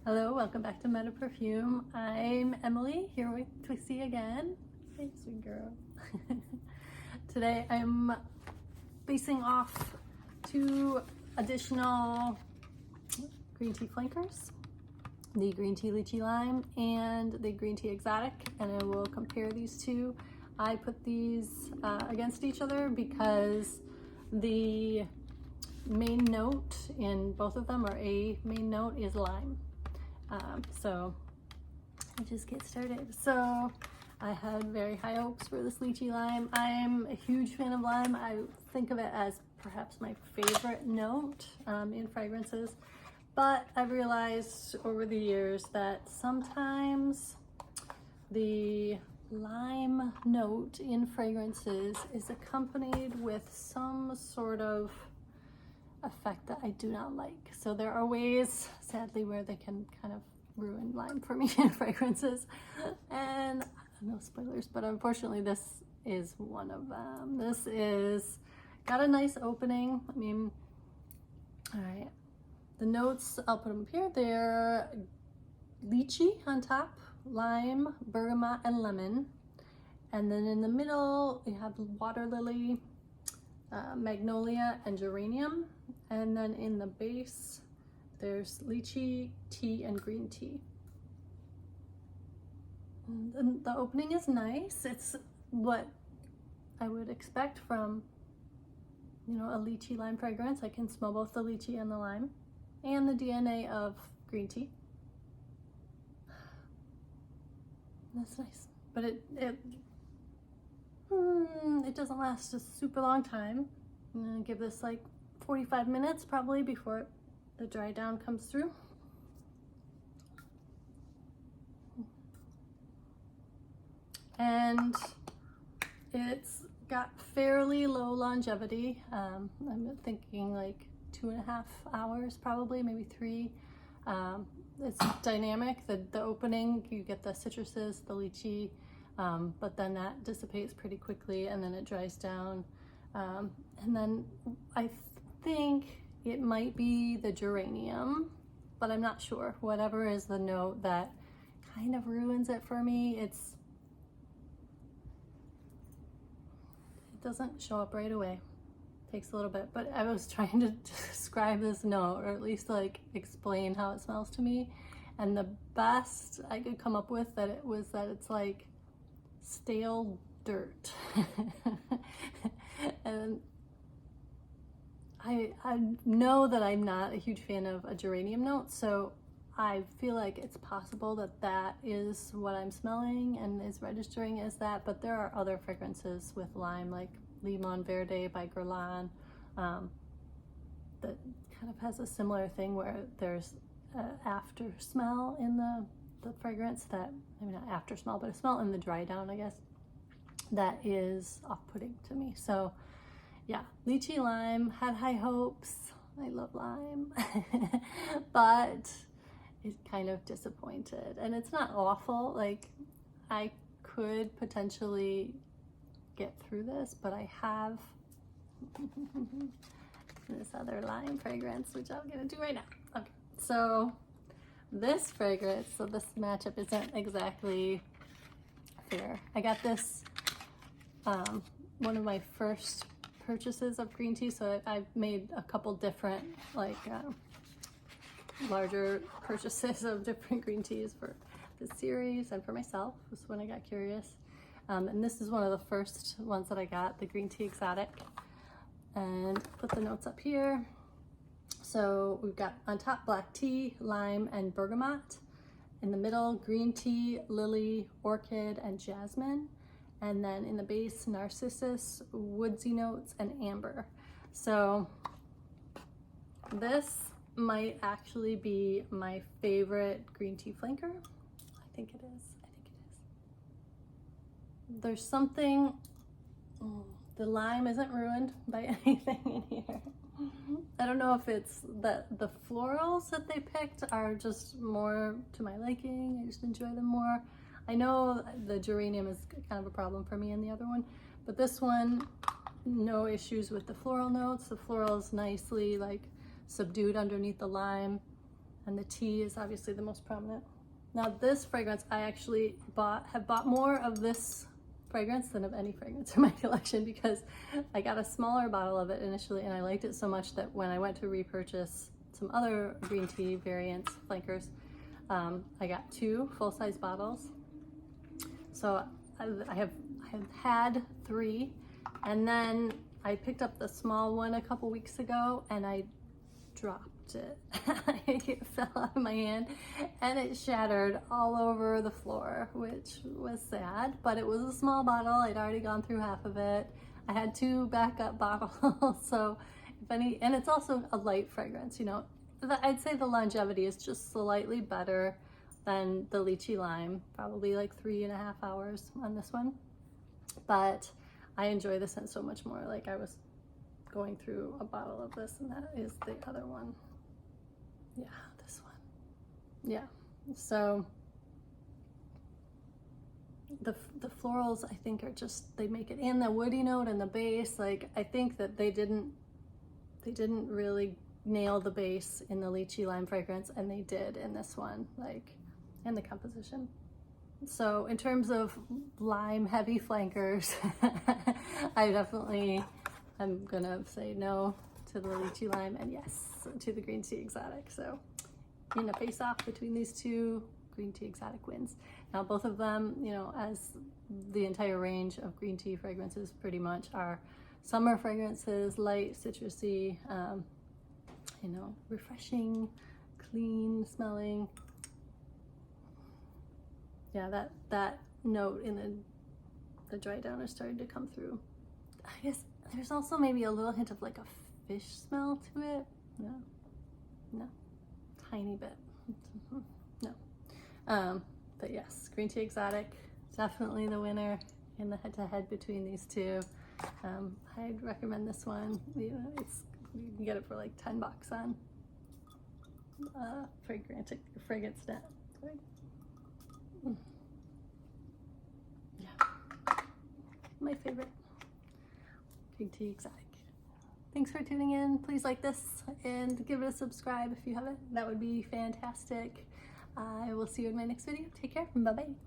Hello, welcome back to Meta Perfume. I'm Emily, here with Twixie again. Hey, sweet girl. Today I'm facing off two additional green tea flankers, the Green Tea Lychee Lime and the Green Tea Exotic, and I will compare these two. I put these against each other because the main note in both of them, or a main note, is lime. So let's just get started. So I had very high hopes for this lychee lime. I'm a huge fan of lime. I think of it as perhaps my favorite note in fragrances, but I've realized over the years that sometimes the lime note in fragrances is accompanied with some sort of effect that I do not like. So there are ways, sadly, where they can kind of ruin lime for me in fragrances. And no spoilers, but unfortunately this is one of them. This is got a nice opening. I mean, all right, the notes, I'll put them up here. They're lychee on top, lime, bergamot, and lemon. And then in the middle, we have water lily, magnolia, and geranium. And then in the base, there's lychee, tea, and green tea. And the opening is nice. It's what I would expect from, you know, a lychee lime fragrance. I can smell both the lychee and the lime and the DNA of green tea. That's nice, but it doesn't last a super long time. I'm gonna give this like 45 minutes probably before the dry down comes through. And it's got fairly low longevity. I'm thinking like 2.5 hours probably, maybe 3. It's dynamic. The opening, you get the citruses, the lychee, but then that dissipates pretty quickly and then it dries down. And then I think it might be the geranium, but I'm not sure. Whatever is the note that kind of ruins it for me, it doesn't show up right away. Takes a little bit, but I was trying to describe this note, or at least like explain how it smells to me, and the best I could come up with that it's like stale dirt. And I know that I'm not a huge fan of a geranium note, so I feel like it's possible that that is what I'm smelling and is registering as that, but there are other fragrances with lime, like Limon Verde by Guerlain, that kind of has a similar thing where there's an after smell in the fragrance that, maybe not after smell, but a smell in the dry down, I guess, that is off-putting to me. So yeah, lychee lime, had high hopes. I love lime, but it kind of disappointed. And it's not awful. Like, I could potentially get through this, but I have this other lime fragrance, which I'll get into right now. Okay, so this fragrance, so this matchup isn't exactly fair. I got this one of my first purchases of green tea, so I've made a couple different like larger purchases of different green teas for this series and for myself. This is when I got curious, and this is one of the first ones that I got, the Green Tea Exotic. And put the notes up here. So we've got on top black tea, lime, and bergamot. In the middle, green tea, lily, orchid, and jasmine. And then in the base, narcissus, woodsy notes, and amber. So this might actually be my favorite green tea flanker. I think it is. There's something, the lime isn't ruined by anything in here. I don't know if it's that the florals that they picked are just more to my liking. I just enjoy them more. I know the geranium is kind of a problem for me in the other one, but this one, no issues with the floral notes. The floral's nicely like subdued underneath the lime. and the tea is obviously the most prominent. Now this fragrance, I actually have bought more of this fragrance than of any fragrance in my collection, because I got a smaller bottle of it initially and I liked it so much that when I went to repurchase some other green tea variants, flankers, I got 2 full-size bottles. So I have had 3, and then I picked up the small one a couple weeks ago and I dropped it. It fell out of my hand and it shattered all over the floor, which was sad, but it was a small bottle. I'd already gone through half of it. I had 2 backup bottles. So if any, and it's also a light fragrance, you know, I'd say the longevity is just slightly better than the lychee lime, probably like 3.5 hours on this one. But I enjoy the scent so much more. Like I was going through a bottle of this, and that is the other one. Yeah, this one. Yeah, so the florals, I think, are just, they make it in the woody note and the base. Like I think that they didn't really nail the base in the lychee lime fragrance, and they did in this one, like in the composition. So in terms of lime heavy flankers, I'm gonna say no to the lychee lime and yes to the Green Tea Exotic. So in a face off between these 2, Green Tea Exotic wins. Now both of them, you know, as the entire range of green tea fragrances pretty much are summer fragrances, light, citrusy, you know, refreshing, clean smelling. Yeah, that note in the dry down is starting to come through. I guess there's also maybe a little hint of like a fish smell to it. No, tiny bit. No. But yes, Green Tea Exotic, definitely the winner in the head-to-head between these 2. I'd recommend this one. You know, you can get it for like $10 on fragrance net. Yeah, my favorite, Green Tea Exotic. Thanks for tuning in. Please like this and give it a subscribe if you haven't. That would be fantastic. I will see you in my next video. Take care. Bye-bye.